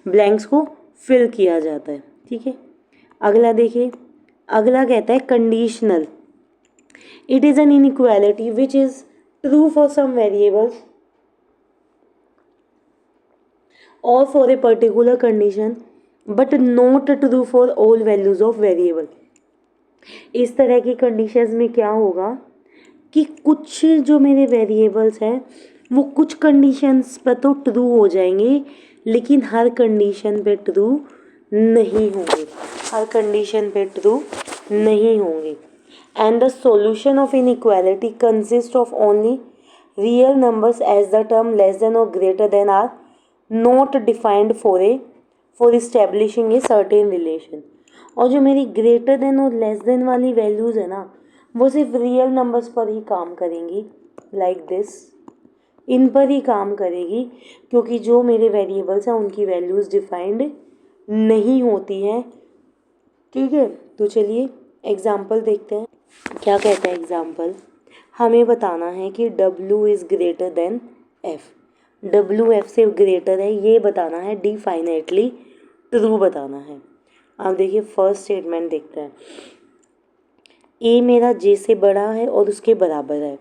ब्लैंक्स को फिल किया जाता है, ठीक है। अगला देखिए, अगला कहता है conditional, it is an inequality which is true for some variables or for a particular condition but not true for all values of variable। इस तरह की कंडीशंस में क्या होगा कि कुछ जो मेरे वेरिएबल्स हैं वो कुछ कंडीशंस पर तो ट्रू हो जाएंगे, लेकिन हर कंडीशन पे ट्रू नहीं होंगे, हर कंडीशन पे ट्रू नहीं होंगे। And the solution of inequality consist of only real numbers as the term less than और greater than are not defined for establishing a certain relation. और जो मेरी ग्रेटर देन और लेस देन वाली values है ना, वो सिर्फ रियल नंबर्स पर ही काम करेंगी, लाइक दिस, इन पर ही काम करेगी, क्योंकि जो मेरे वेरिएबल्स हैं उनकी वैल्यूज़ डिफाइंड नहीं होती हैं। ठीक है, तो चलिए एग्जाम्पल देखते हैं। क्या कहता है एग्जाम्पल, हमें बताना है कि W is greater than F, W F से ग्रेटर है ये बताना है, डिफाइनेटली ट्रू बताना है। अब देखिए फर्स्ट स्टेटमेंट देखते हैं। A मेरा J से बड़ा है और उसके बराबर है,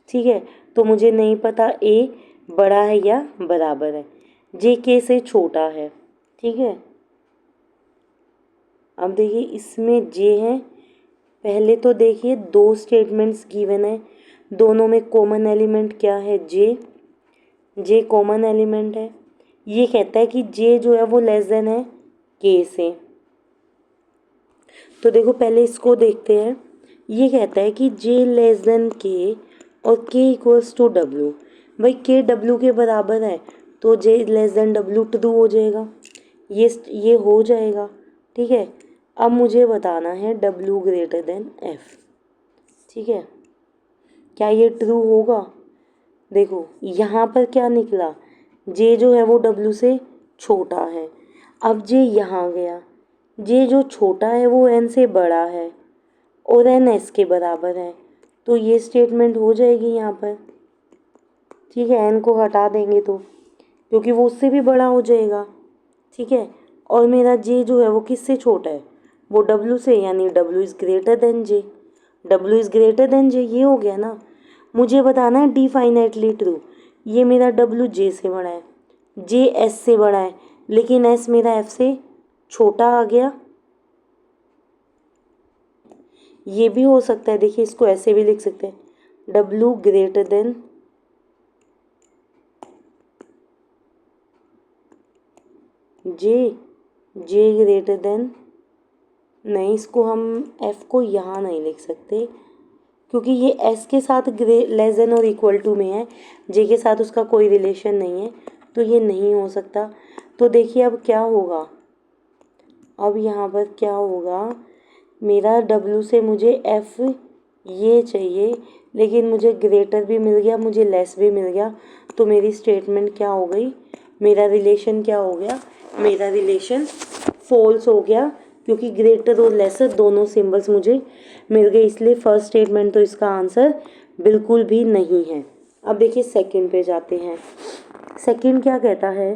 ठीक है, तो मुझे नहीं पता A बड़ा है या बराबर है, J K से छोटा है, ठीक है। अब देखिए इसमें J है, पहले तो देखिए दो स्टेटमेंट्स गिवन है, दोनों में कॉमन एलिमेंट क्या है, J कॉमन एलिमेंट है। ये कहता है कि J जो है वो लेस देन है K से। तो देखो पहले इसको देखते हैं। ये कहता है कि J लेस देन K और K इक्वल्स टू W। भाई K W के बराबर है तो J less than W true हो जाएगा, ये हो जाएगा, ठीक है। अब मुझे बताना है W ग्रेटर देन F, ठीक है, क्या ये ट्रू होगा। देखो यहाँ पर क्या निकला, J जो है वो W से छोटा है। अब J यहाँ गया, J जो छोटा है वो N से बड़ा है और N S के बराबर है, तो ये स्टेटमेंट हो जाएगी यहाँ पर, ठीक है। N को हटा देंगे तो, क्योंकि वो उससे भी बड़ा हो जाएगा, ठीक है। और मेरा J जो है वो किससे छोटा है, वो W से, यानी W is greater than J, W is greater than J, ये हो गया ना। मुझे बताना है डिफाइनेटली ट्रू, ये मेरा W J से बड़ा है, J S से बड़ा है, लेकिन S मेरा F से छोटा आ गया। ये भी हो सकता है, देखिए इसको ऐसे भी लिख सकते हैं, W greater than J greater than, नहीं इसको हम F को यहाँ नहीं लिख सकते, क्योंकि ये S के साथ लेस देन और इक्वल टू में है, J के साथ उसका कोई रिलेशन नहीं है, तो ये नहीं हो सकता। तो देखिए अब क्या होगा, अब यहाँ पर क्या होगा, मेरा W से मुझे F ये चाहिए, लेकिन मुझे ग्रेटर भी मिल गया, मुझे लेस भी मिल गया, तो मेरी स्टेटमेंट क्या हो गई, मेरा रिलेशन क्या हो गया, मेरा रिलेशन फॉल्स हो गया, क्योंकि ग्रेटर और लेसर दोनों सिंबल्स मुझे मिल गए, इसलिए फर्स्ट स्टेटमेंट तो इसका आंसर बिल्कुल भी नहीं है। अब देखिए सेकंड पे जाते हैं। सेकंड क्या कहता है,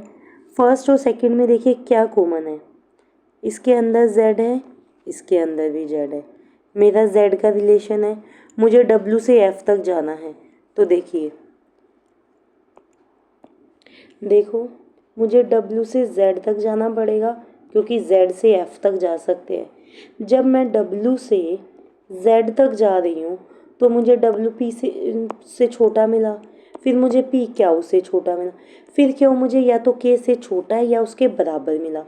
फर्स्ट और सेकंड में देखिए क्या कॉमन है, इसके अंदर Z है, इसके अंदर भी Z है, मेरा Z का रिलेशन है, मुझे W से F तक जाना है, तो देखिए देखो मुझे W से Z तक जाना पड़ेगा, क्योंकि Z से F तक जा सकते हैं। जब मैं W से Z तक जा रही हूँ तो मुझे W P से छोटा मिला, फिर मुझे P क्या उससे छोटा मिला, फिर क्यों मुझे या तो K से छोटा है या उसके बराबर मिला,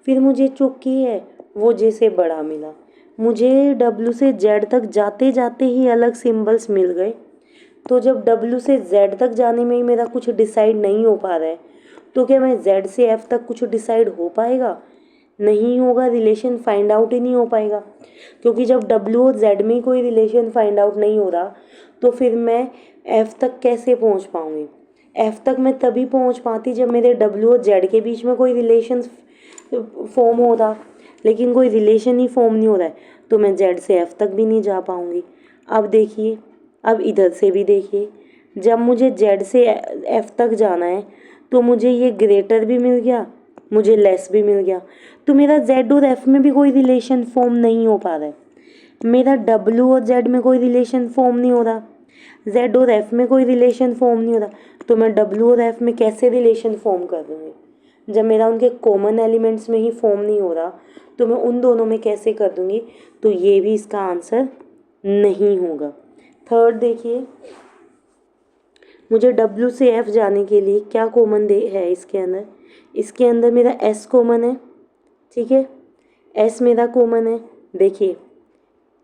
फिर मुझे जो K है वो J से बड़ा मिला। मुझे W से Z तक जाते जाते ही अलग सिंबल्स मिल गए, तो जब W से Z तक जाने में ही मेरा कुछ डिसाइड नहीं हो पा रहा है, तो क्या मैं Z से F तक कुछ डिसाइड हो पाएगा, नहीं होगा, रिलेशन फाइंड आउट ही नहीं हो पाएगा। क्योंकि जब W और Z में कोई रिलेशन फाइंड आउट नहीं हो रहा, तो फिर मैं F तक कैसे पहुंच पाऊंगी। F तक मैं तभी पहुंच पाती जब मेरे W और Z के बीच में कोई रिलेशन फॉर्म हो रहा, लेकिन कोई रिलेशन ही फॉर्म नहीं हो रहा है, तो मैं Z से F तक भी नहीं जा पाऊंगी। अब देखिए, अब इधर से भी देखिए, जब मुझे Z से F तक जाना है तो मुझे ये ग्रेटर भी मिल गया, मुझे लेस भी मिल गया, तो मेरा Z और F में भी कोई रिलेशन फॉर्म नहीं हो पा रहा है, मेरा W और Z में कोई रिलेशन फॉर्म नहीं हो रहा, Z और F में कोई रिलेशन फॉर्म नहीं हो रहा, तो मैं W और F में कैसे रिलेशन फॉर्म कर दूँगी। जब मेरा उनके कॉमन एलिमेंट्स में ही फॉर्म नहीं हो रहा, तो मैं उन दोनों में कैसे कर दूँगी, तो ये भी इसका आंसर नहीं होगा। थर्ड देखिए, मुझे W से F जाने के लिए क्या कॉमन है इसके अंदर मेरा S कॉमन है, ठीक है, S मेरा कॉमन है। देखिए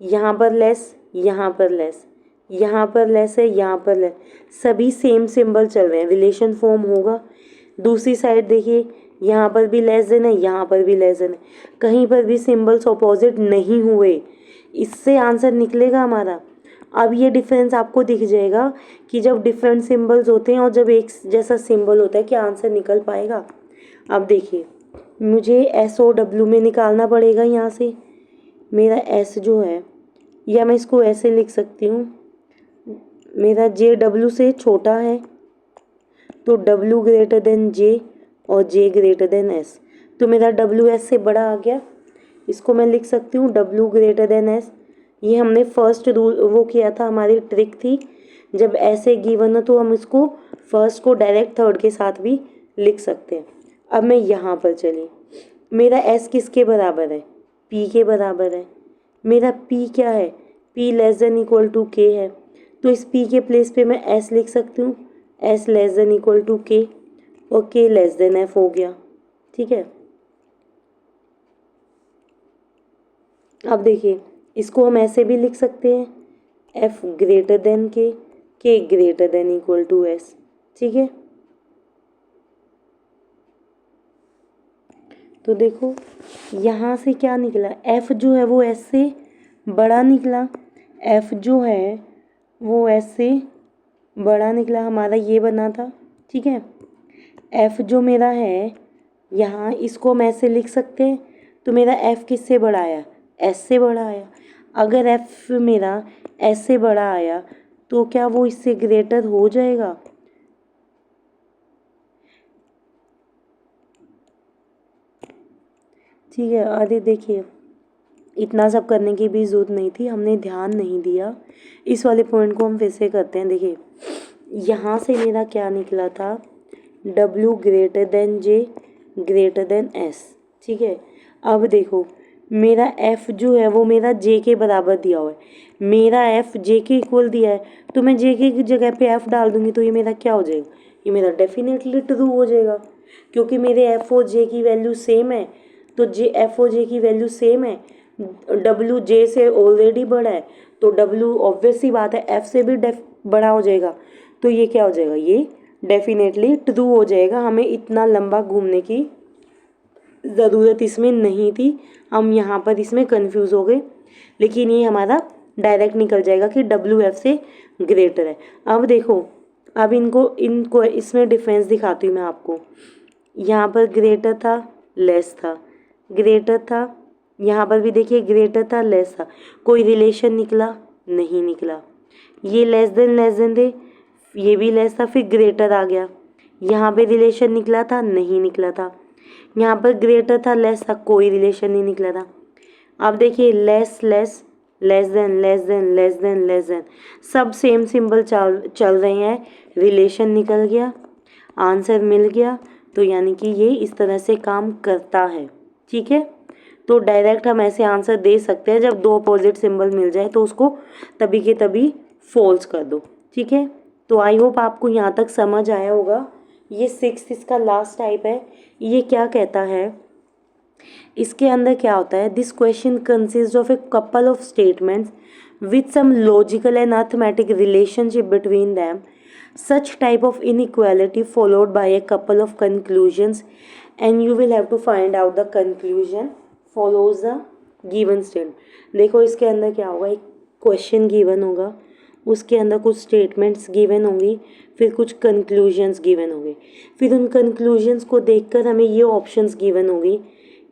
यहाँ पर लेस, यहाँ पर लेस, यहाँ पर लेस है, यहाँ पर लेस, सभी सेम सिंबल चल रहे हैं, रिलेशन फॉर्म होगा। दूसरी साइड देखिए, यहाँ पर भी लेस देन है, यहाँ पर भी लेस देन है, कहीं पर भी सिंबल्स ऑपोजिट नहीं हुए, इससे आंसर निकलेगा हमारा। अब ये डिफरेंस आपको दिख जाएगा कि जब डिफरेंट सिंबल्स होते हैं और जब एक जैसा सिंबल होता है, क्या आंसर निकल पाएगा। अब देखिए, मुझे SOW में निकालना पड़ेगा। यहाँ से मेरा S जो है, या मैं इसको ऐसे लिख सकती हूँ, मेरा JW से छोटा है तो W ग्रेटर देन J और J ग्रेटर देन S, तो मेरा W S से बड़ा आ गया। इसको मैं लिख सकती हूँ W ग्रेटर देन S। ये हमने फर्स्ट रूल वो किया था, हमारी ट्रिक थी, जब ऐसे गिवन हो तो हम इसको फर्स्ट को डायरेक्ट थर्ड के साथ भी लिख सकते हैं। अब मैं यहाँ पर चली, मेरा S किसके बराबर है, P के बराबर है। मेरा P क्या है, P less than equal to K है, तो इस P के प्लेस पे मैं S लिख सकती हूँ, S less than equal to K और K लेस देन F हो गया। ठीक है, अब देखिए, इसको हम ऐसे भी लिख सकते हैं, F greater than K greater than equal to S। ठीक है, तो देखो यहाँ से क्या निकला, F जो है वो S से बड़ा निकला, F जो है वो S से बड़ा निकला, हमारा ये बना था। ठीक है, F जो मेरा है यहाँ, इसको हम ऐसे लिख सकते हैं, तो मेरा F किससे बड़ा आया, S से बड़ा आया। अगर F मेरा S से बड़ा आया तो क्या वो इससे ग्रेटर हो जाएगा। ठीक है, अरे देखिए, इतना सब करने की भी ज़रूरत नहीं थी, हमने ध्यान नहीं दिया। इस वाले पॉइंट को हम फिर से करते हैं। देखिए, यहाँ से मेरा क्या निकला था, W greater than J greater than S। ठीक है, अब देखो, मेरा F जो है वो मेरा J के बराबर दिया हुआ है, मेरा F J के इक्वल दिया है, तो मैं J की जगह पे F डाल दूंगी तो ये मेरा क्या हो जाएगा, ये मेरा डेफिनेटली ट्रू हो जाएगा, क्योंकि मेरे F और J की वैल्यू सेम है। तो F और J की वैल्यू सेम है, W J से ऑलरेडी बड़ा है, तो W ऑब्वियस सी बात है F से भी बड़ा हो जाएगा, तो ये क्या हो जाएगा, ये डेफिनेटली ट्रू हो जाएगा। हमें इतना लंबा घूमने की ज़रूरत इसमें नहीं थी, हम यहाँ पर इसमें कंफ्यूज हो गए, लेकिन ये हमारा डायरेक्ट निकल जाएगा कि WF से ग्रेटर है। अब देखो, अब इनको इसमें डिफरेंस दिखाती हूँ मैं आपको। यहाँ पर ग्रेटर था, लेस था, ग्रेटर था, यहाँ पर भी देखिए ग्रेटर था, लेस था, कोई रिलेशन निकला नहीं निकला। ये लेस देन थे, ये भी लेस था, फिर ग्रेटर आ गया, यहाँ पे रिलेशन निकला था नहीं निकला था, यहाँ पर ग्रेटर था, लेस था, कोई रिलेशन नहीं निकला था। अब देखिए, less less, less than less than less than less than, सब सेम सिंबल चल रहे हैं, रिलेशन निकल गया, आंसर मिल गया। तो यानी कि ये इस तरह से काम करता है। ठीक है, तो डायरेक्ट हम ऐसे आंसर दे सकते हैं, जब दो अपोजिट सिंबल मिल जाए तो उसको तभी के तभी फॉल्स कर दो। ठीक है, तो आई होप आपको यहाँ तक समझ आया होगा। ये 6 इसका लास्ट टाइप है। ये क्या कहता है, इसके अंदर क्या होता है, this question consist of a couple of statements with some logical and arithmetic relationship between them, such type of inequality followed by a couple of conclusions, and you will have to find out the conclusion follows the given statement। देखो, इसके अंदर क्या होगा, एक question given होगा, उसके अंदर कुछ स्टेटमेंट्स गिवन होंगी, फिर कुछ कंक्लूजन्स गिवन होंगे, फिर उन कंक्लूजन्स को देखकर हमें ये ऑप्शंस गिवन होगी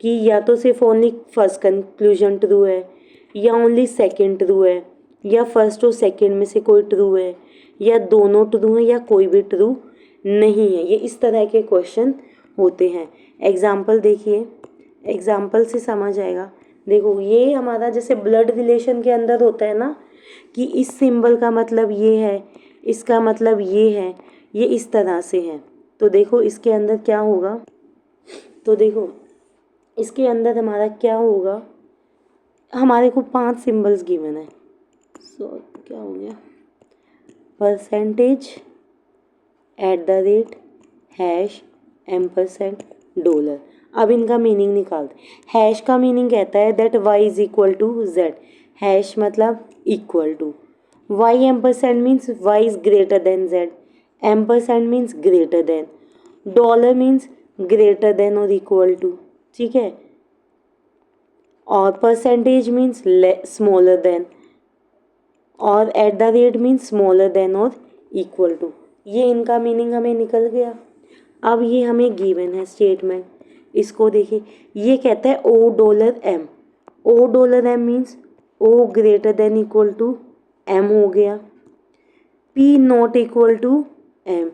कि या तो सिर्फ ओनली फर्स्ट कंक्लूजन ट्रू है, या ओनली सेकंड ट्रू है, या फर्स्ट और सेकंड में से कोई ट्रू है, या दोनों ट्रू हैं, या कोई भी ट्रू नहीं है। ये इस तरह के क्वेश्चन होते हैं। एग्जाम्पल देखिए, एग्जाम्पल से समझ आएगा। देखो, ये हमारा जैसे ब्लड रिलेशन के अंदर होता है ना, कि इस सिंबल का मतलब ये है, इसका मतलब ये है, ये इस तरह से है। तो देखो इसके अंदर क्या होगा, तो देखो इसके अंदर हमारा क्या होगा, हमारे को 5 सिंबल्स गिवन है। क्या हो गया, percentage, at the rate, hash, ampersand, dollar. अब इनका मीनिंग निकालते। हैश का मीनिंग कहता है that y is equal to z, hash मतलब equal to, Y ampersand means Y is greater than Z, ampersand means greater than, dollar means greater than और equal to, ठीक है, और परसेंटेज मीन्स स्मॉलर देन, और at the rate means smaller than और equal to. ये इनका meaning हमें निकल गया। अब ये हमें गिवन है स्टेटमेंट, इसको देखिए, ये कहता है O dollar M, O dollar M means O greater than equal to M हो गया, P not equal to M,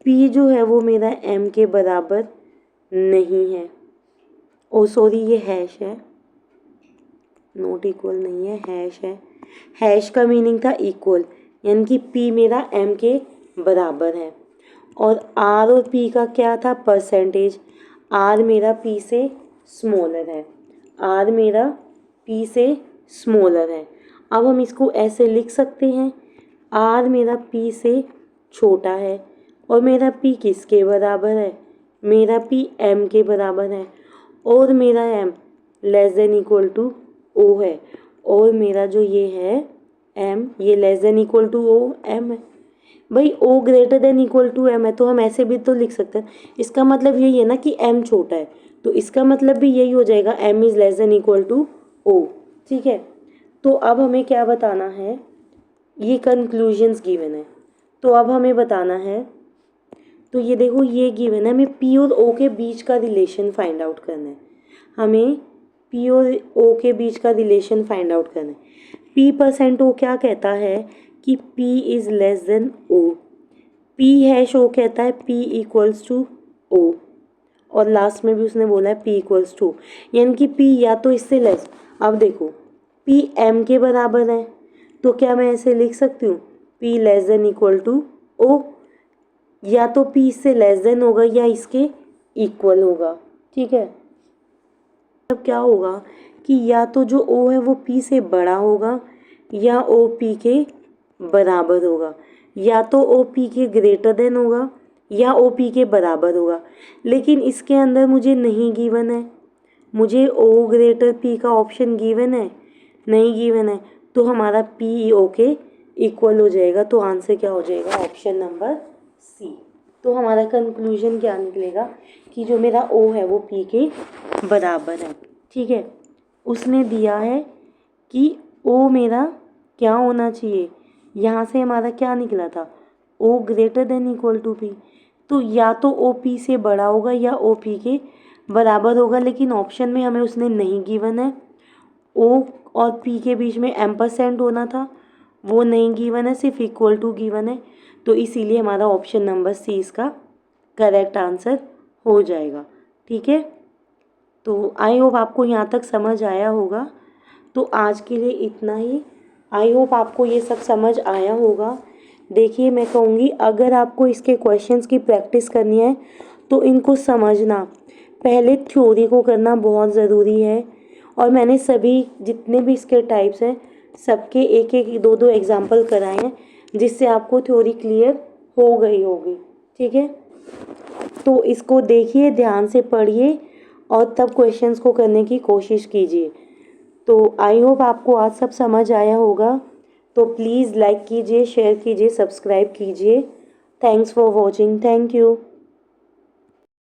P जो है वो मेरा एम के बराबर नहीं है, ओ सॉरी ये हैश है, नॉट इक्वल नहीं है, हैश है, हैश का मीनिंग था इक्वल, यानी कि पी मेरा एम के बराबर है, और आर और पी का क्या था, परसेंटेज, आर मेरा पी से स्मॉलर है, आर मेरा पी से स्मॉलर है। अब हम इसको ऐसे लिख सकते हैं, आर मेरा पी से छोटा है, और मेरा पी किसके बराबर है, मेरा पी एम के बराबर है, और मेरा M less than equal to O है, और मेरा जो ये है एम, ये less than equal to O M है। भाई O greater than equal to M है, तो हम ऐसे भी तो लिख सकते हैं, इसका मतलब यही है ना कि एम छोटा है, तो इसका मतलब भी यही हो जाएगा, M is less than equal to O, ठीक है। तो अब हमें क्या बताना है, ये कंक्लूजन्स गिवन है, तो अब हमें बताना है, तो ये देखो ये गिवन है, हमें पी और ओ के बीच का रिलेशन फाइंड आउट करना है, हमें पी और ओ के बीच का रिलेशन फाइंड आउट करना है। पी परसेंट ओ क्या कहता है कि P is less than O, P hash O कहता है पी इक्वल्स टू ओ, और लास्ट में भी उसने बोला है पी इक्वल्स टू, यानी कि पी या तो इससे लेस, अब देखो पी एम के बराबर है, तो क्या मैं ऐसे लिख सकती हूँ, P less than equal to O, या तो पी इससे लेस देन होगा या इसके इक्वल होगा, ठीक है। अब क्या होगा कि या तो जो ओ है वो पी से बड़ा होगा, या ओ पी के बराबर होगा, या तो ओ पी के ग्रेटर देन होगा, या ओ पी के बराबर होगा, लेकिन इसके अंदर मुझे नहीं गिवन है, मुझे ओ ग्रेटर पी का ऑप्शन गिवन है नहीं गिवन है, तो हमारा पी ओ के इक्वल हो जाएगा, तो आंसर क्या हो जाएगा, ऑप्शन नंबर सी। तो हमारा कंक्लूजन क्या निकलेगा कि जो मेरा ओ है वो पी के बराबर है, ठीक है। उसने दिया है कि ओ मेरा क्या होना चाहिए, यहाँ से हमारा क्या निकला था, O greater than equal to P, तो या तो ओ पी से बड़ा होगा या ओ पी के बराबर होगा, लेकिन ऑप्शन में हमें उसने नहीं गिवन है, ओ और पी के बीच में एम्परसेंट होना था, वो नहीं गिवन है, सिर्फ इक्वल टू गिवन है, तो इसीलिए हमारा ऑप्शन नंबर सी इसका करेक्ट आंसर हो जाएगा, ठीक है। तो आई होप आपको यहाँ तक समझ आया होगा, तो आज के लिए इतना ही, आई होप आपको ये सब समझ आया होगा। देखिए मैं कहूँगी अगर आपको इसके क्वेश्चंस की प्रैक्टिस करनी है तो इनको समझना, पहले थ्योरी को करना बहुत ज़रूरी है, और मैंने सभी जितने भी इसके टाइप्स हैं सबके एक एक दो दो एग्जाम्पल कराए हैं, जिससे आपको थ्योरी क्लियर हो गई होगी, ठीक है। तो इसको देखिए, ध्यान से पढ़िए, और तब क्वेश्चंस को करने की कोशिश कीजिए। तो आई होप आपको आज सब समझ आया होगा, तो प्लीज़ लाइक कीजिए, शेयर कीजिए, सब्सक्राइब कीजिए। Thanks for watching, thank you.